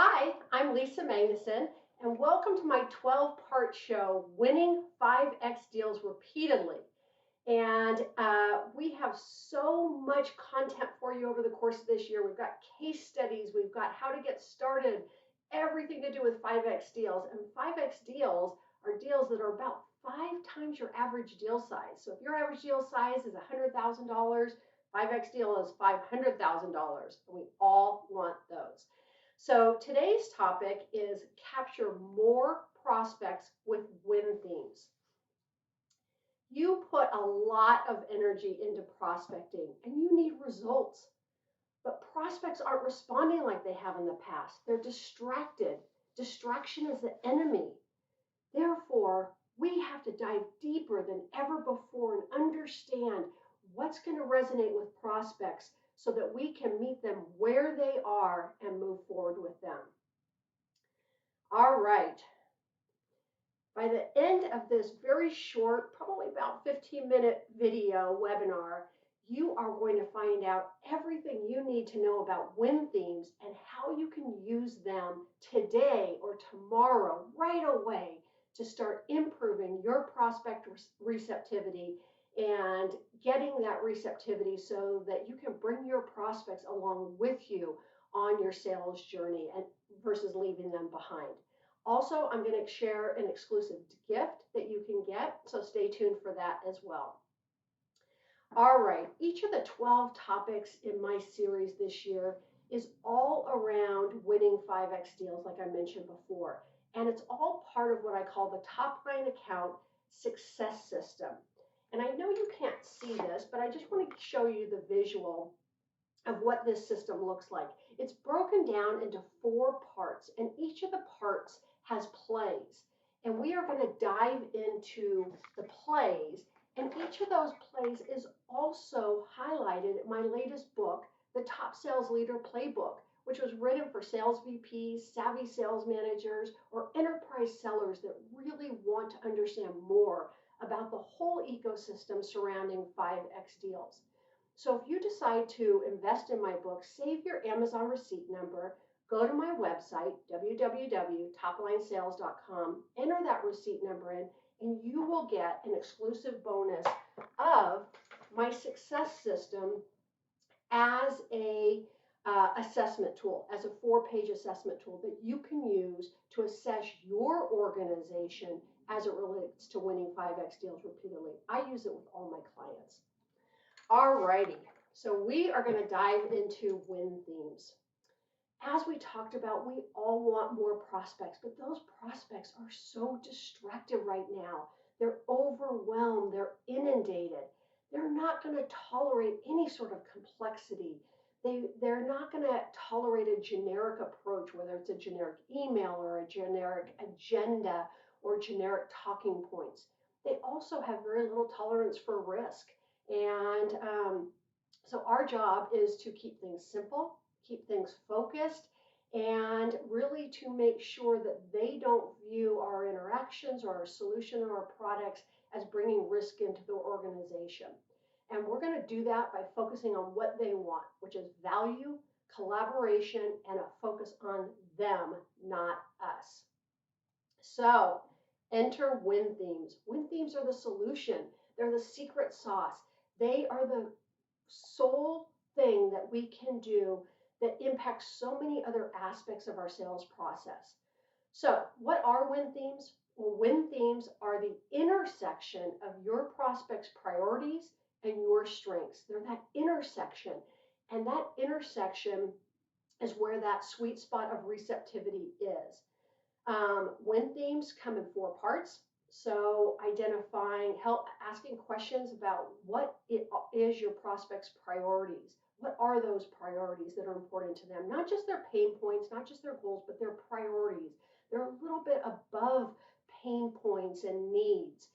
Hi, I'm Lisa Magnuson, and welcome to my 12-part show, Winning 5X Deals Repeatedly. And we have so much content for you over the course of this year. We've got case studies, we've got how to get started, everything to do with 5X deals. And 5X deals are deals that are about 5 times your average deal size. So if your average deal size is $100,000, 5X deal is $500,000. And we all want those. So today's topic is capture more prospects with win themes. You put a lot of energy into prospecting and you need results. But prospects aren't responding like they have in the past. They're distracted. Distraction is the enemy. Therefore, we have to dive deeper than ever before and understand what's going to resonate with prospects so that we can meet them where they are and move forward with them. All right. By the end of this very short, probably about 15-minute video webinar, you are going to find out everything you need to know about win themes and how you can use them today or tomorrow, right away, to start improving your prospect receptivity and getting that receptivity so that you can bring your prospects along with you on your sales journey and versus leaving them behind. Also, I'm going to share an exclusive gift that you can get, so stay tuned for that as well. All right, each of the 12 topics in my series this year is all around winning 5X deals, like I mentioned before. And it's all part of what I call the top line account success system. And I know you can't see this, but I just want to show you the visual of what this system looks like. It's broken down into 4 parts, and each of the parts has plays. And we are going to dive into the plays, and each of those plays is also highlighted in my latest book, The Top Sales Leader Playbook, which was written for sales VPs, savvy sales managers, or enterprise sellers that really want to understand more about the whole ecosystem surrounding 5X deals. So if you decide to invest in my book, save your Amazon receipt number, go to my website, www.toplinesales.com, enter that receipt number in, and you will get an exclusive bonus of my success system as a assessment tool, as a 4-page assessment tool that you can use to assess your organization as it relates to winning 5X deals repeatedly. I use it with all my clients. Alrighty, so we are going to dive into win themes. As we talked about, we all want more prospects, but those prospects are so distracted right now. They're overwhelmed, they're inundated. They're not going to tolerate any sort of complexity. They're not going to tolerate a generic approach, whether it's a generic email or a generic agenda or generic talking points. They also have very little tolerance for risk. And so our job is to keep things simple, keep things focused, and really to make sure that they don't view our interactions or our solution or our products as bringing risk into the organization. And we're going to do that by focusing on what they want, which is value, collaboration, and a focus on them, not us. So enter win themes. Win themes are the solution. They're the secret sauce. They are the sole thing that we can do that impacts so many other aspects of our sales process. So what are win themes? Well, win themes are the intersection of your prospects' priorities and your strengths. They're that intersection. And that intersection is where that sweet spot of receptivity is. Win themes come in 4 parts. So asking questions about what it is your prospect's priorities. What are those priorities that are important to them? Not just their pain points, not just their goals, but their priorities. They're a little bit above pain points and needs.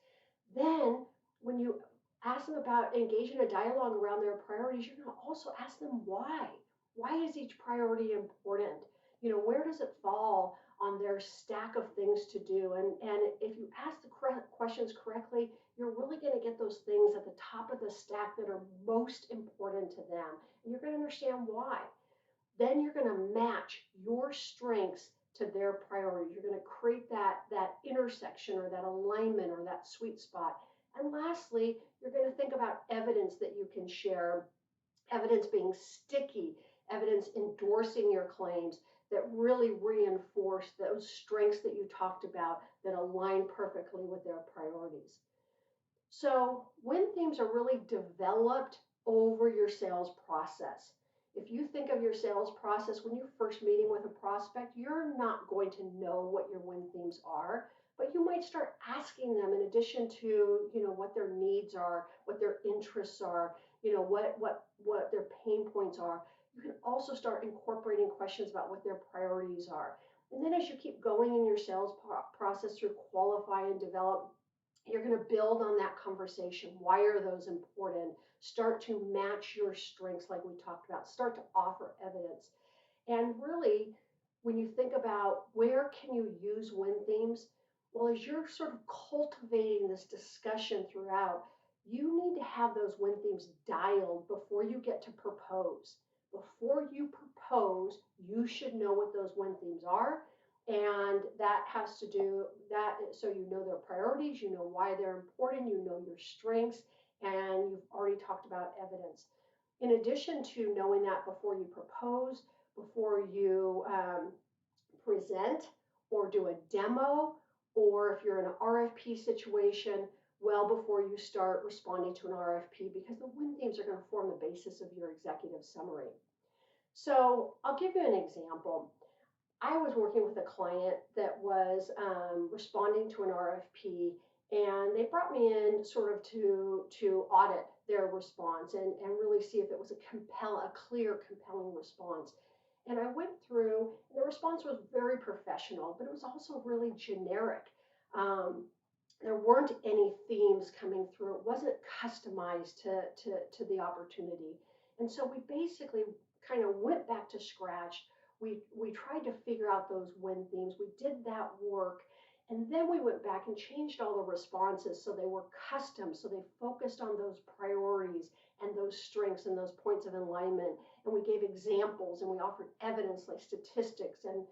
Then when you ask them about engaging a dialogue around their priorities, you're going to also ask them why. Why is each priority important? Where does it fall on their stack of things to do? And if you ask the correct questions correctly, you're really going to get those things at the top of the stack that are most important to them. And you're going to understand why. then you're going to match your strengths to their priorities. You're going to create that intersection or that alignment or that sweet spot. And lastly, you're going to think about evidence that you can share, evidence being sticky, evidence endorsing your claims that really reinforce those strengths that you talked about that align perfectly with their priorities. So win themes are really developed over your sales process. If you think of your sales process when you're first meeting with a prospect, you're not going to know what your win themes are, but you might start asking them in addition to, what their needs are, what their interests are, what their pain points are. You can also start incorporating questions about what their priorities are. And then as you keep going in your sales process through qualify and develop, you're going to build on that conversation. Why are those important? Start to match your strengths, like we talked about. Start to offer evidence. And really, when you think about where can you use win themes, well, as you're sort of cultivating this discussion throughout, you need to have those win themes dialed before you get to propose. Before you propose, you should know what those win themes are, and that has to do that so you know their priorities, you know why they're important, you know your strengths, and you've already talked about evidence. In addition to knowing that before you propose, before you present or do a demo, or if you're in an RFP situation, well before you start responding to an RFP, because the win themes are going to form the basis of your executive summary. So I'll give you an example. I was working with a client that was responding to an RFP, and they brought me in sort of to audit their response and really see if it was a clear, compelling response. And I went through, and the response was very professional, but it was also really generic. Um, there weren't any themes coming through. It wasn't customized to the opportunity. And so we basically kind of went back to scratch. We tried to figure out those win themes. We did that work. And then we went back and changed all the responses so they were custom, so they focused on those priorities and those strengths and those points of alignment. And we gave examples and we offered evidence like statistics and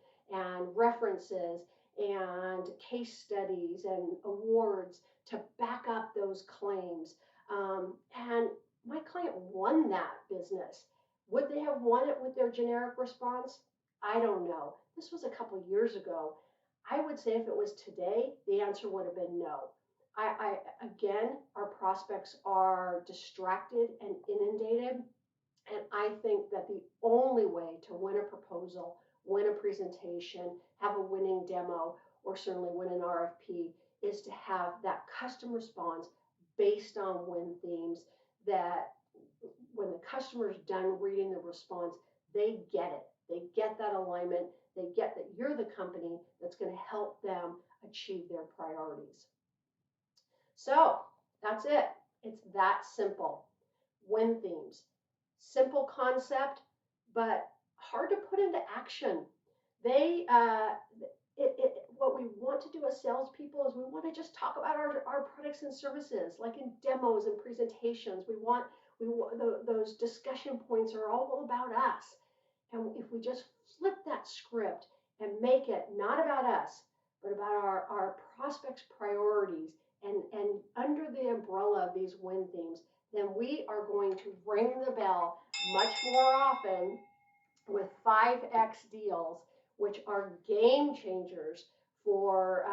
references and case studies and awards to back up those claims. And my client won that business. Would they have won it with their generic response? I don't know. This was a couple years ago. I would say if it was today, the answer would have been no. Again, our prospects are distracted and inundated. And I think that the only way to win a proposal, win a presentation, have a winning demo, or certainly win an RFP is to have that custom response based on win themes that when the customer's done reading the response, they get it. They get that alignment. They get that you're the company that's going to help them achieve their priorities. So that's it. It's that simple. Win themes. Simple concept, but hard to put into action. They, what we want to do as salespeople is we want to just talk about our products and services, like in demos and presentations. Those discussion points are all about us. And if we just flip that script and make it not about us, but about our prospects' priorities and under the umbrella of these win themes, then we are going to ring the bell much more often with 5X deals, which are game changers for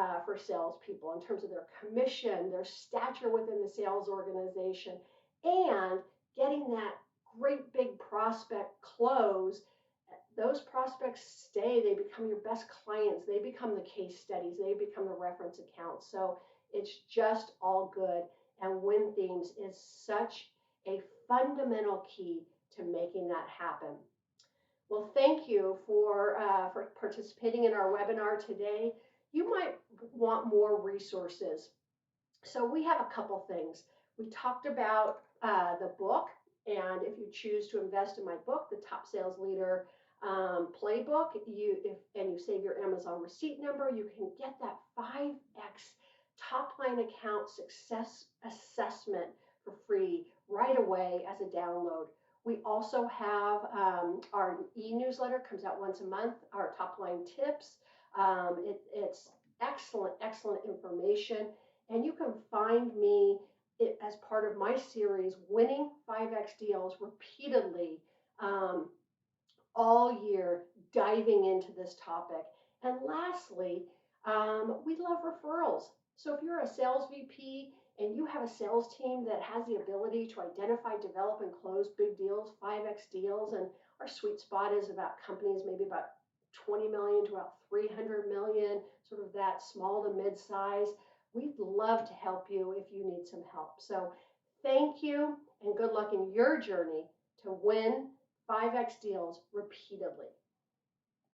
salespeople in terms of their commission, their stature within the sales organization, and getting that great big prospect close. Those prospects stay, they become your best clients, they become the case studies, they become the reference accounts. So it's just all good. And win themes is such a fundamental key to making that happen. Well, thank you for participating in our webinar today. You might want more resources. So we have a couple things. We talked about the book, and if you choose to invest in my book, the Top Sales Leader Playbook, you save your Amazon receipt number, you can get that 5X top line account success assessment for free right away as a download. We also have our e-newsletter comes out once a month, our top line tips. It's excellent, excellent information. And you can find me as part of my series, Winning 5X Deals, repeatedly um, all year, diving into this topic. And lastly, we love referrals. So if you're a sales VP and you have a sales team that has the ability to identify, develop, and close big deals, 5X deals, and our sweet spot is about companies maybe about 20 million to about 300 million, sort of that small to mid size. We'd love to help you if you need some help. So thank you and good luck in your journey to win 5X deals repeatedly.